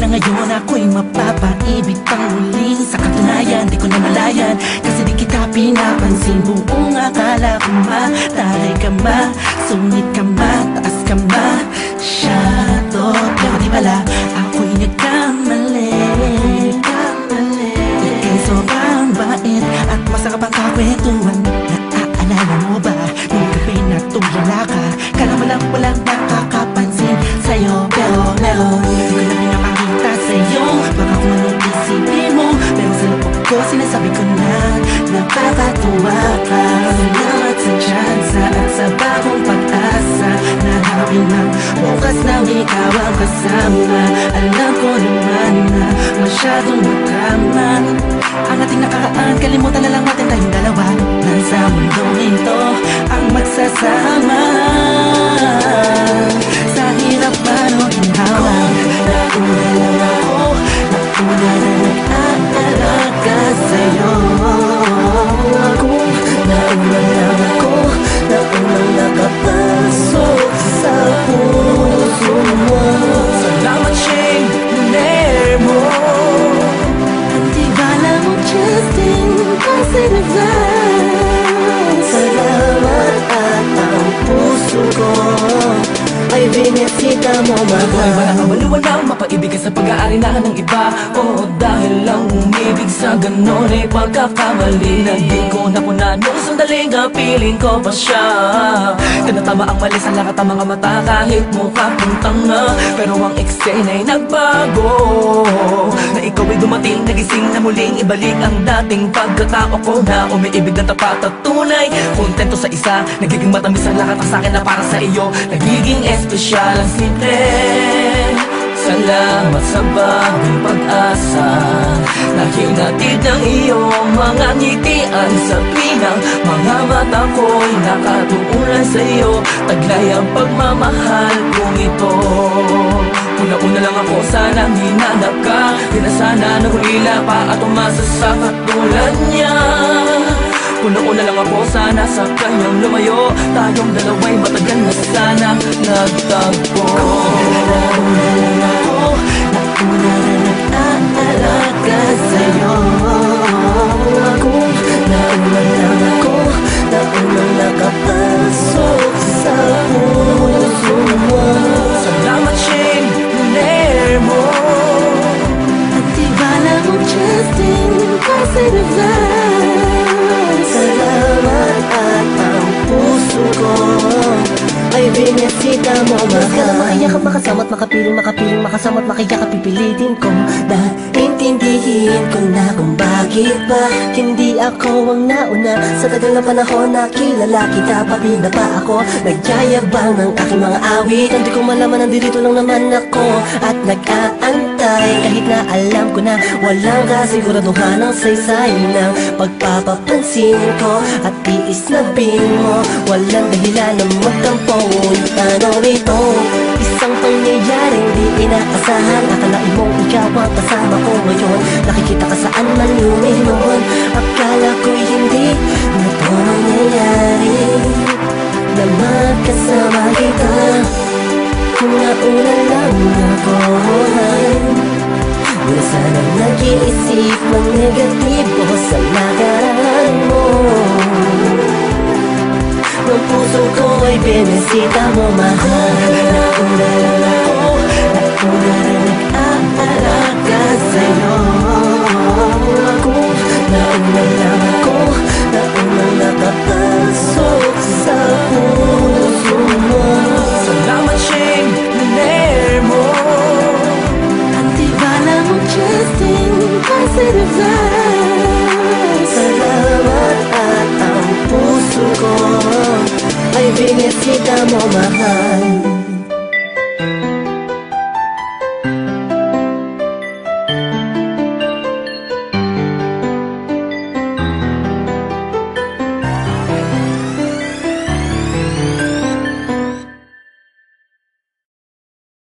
Ngayon ako'y mapapaibig pang muli. Sa katunayan, di ko namalayan, kasi di kita pinapansin. Buong akala ko mataray ka ma, sungit ka ma, taas ka ma, shadow. Pero di pala, ako'y nagkamali. Ika'y sobrang bait at masarap ang kakwentuhan. Naaalala mo ba, nung gabi na tulala ka, kala mo lang walang nakakapansin sa'yo. Pero meron, ko na pinapakita sa'yo, baka kung anong isipin mo, pero sa loob ko sinasabi ko na nakakatuwa ka. Salamat sa tsansa at sa bagong pag-asa, na hawin ng bukas nang ikaw ang kasama. Alam ko naman na masyadong madrama ang ating nakaraan, kalimutan na lang natin tayong dalawa. Nasa mundong ito ang magsasama, sa hirap man o ginhawa. Nauna lang ako, nauna na nag-aalaga sa'yo. Nauna lang ako, naunang nakapasok sa puso mo. Salamat, Shane, luner mo. Hindi bala mo, Justin, kasi nag-advance. Salamat at ang puso ko ay binisita mo, mahal. Wala kang maliwanag, mapaibig ka sa pag-aari na ng iba. Oo, dahil lang umibig sa ganon ay pagkakamali. Naging ko na po na nung sandaling piling ko pa siya. Tinatama ang mali sa lakat ng mga mata, kahit mukha kong tanga. Pero ang eksena ay nagbago, na ikaw ay dumating, nagising na muling ibalik ang dating pagkatao ko, na umiibig ng tapat at tunay. Kontento sa isa, nagiging matamis ang lahat ang sakin na para sa iyo. Nagiging espesyal ang simple. Salamat sa bagong pag-asa, na hinatid ng iyong mga ngitian. Sa pinang mga mata ko'y nakatuunan sa iyo, taglay ang pagmamahal kong ito. Una-una lang ako, sanang hinanap ka, di na sana nahulila pa at umasa sa katulad niya. Una-una lang ako, sana sa kanyang lumayo, tayong dalawa'y matagal na sana nagtagpo. Nauna lang ako, nauna na nag-aalaga sa'yo. Nauna lang ako, naunang nakapasok sa puso mo. Salamat, Shane, luner mo. At di bala mo, Justin, kasi nag-advance. Salamat at ang puso ko ay binisita mo, mahal. Ka na makiyakap, makasama't makapiling, makasama't makiyakap, pipilitin ko. Dahil intindihin ko na kung bakit ba hindi ako ang nauna. Sa tagal na panahon na kilala kita, pati na pa ako nagyayabang ng aking mga awit. Hindi ko malaman, nandito lang naman ako at nag-aantay, kahit na alam ko na walang kasiguraduhan ang saysay ng pagpapapansin ko at tiis na mo. Walang dahilan na magtampo, ngunit ano rito, isang pangyayaring di inaasahan. Akalain mong ikaw ang kasama ko ngayon, nakikita ka saan man lumihon. Akala ko'y hindi na ito mangyayari, na magkasama kita. Kung nauna lang ako, wala sanang nag-iisip ng negatibo sa nakaraan mo. Ang puso ko ay binisita mo, mahal. Nauna lang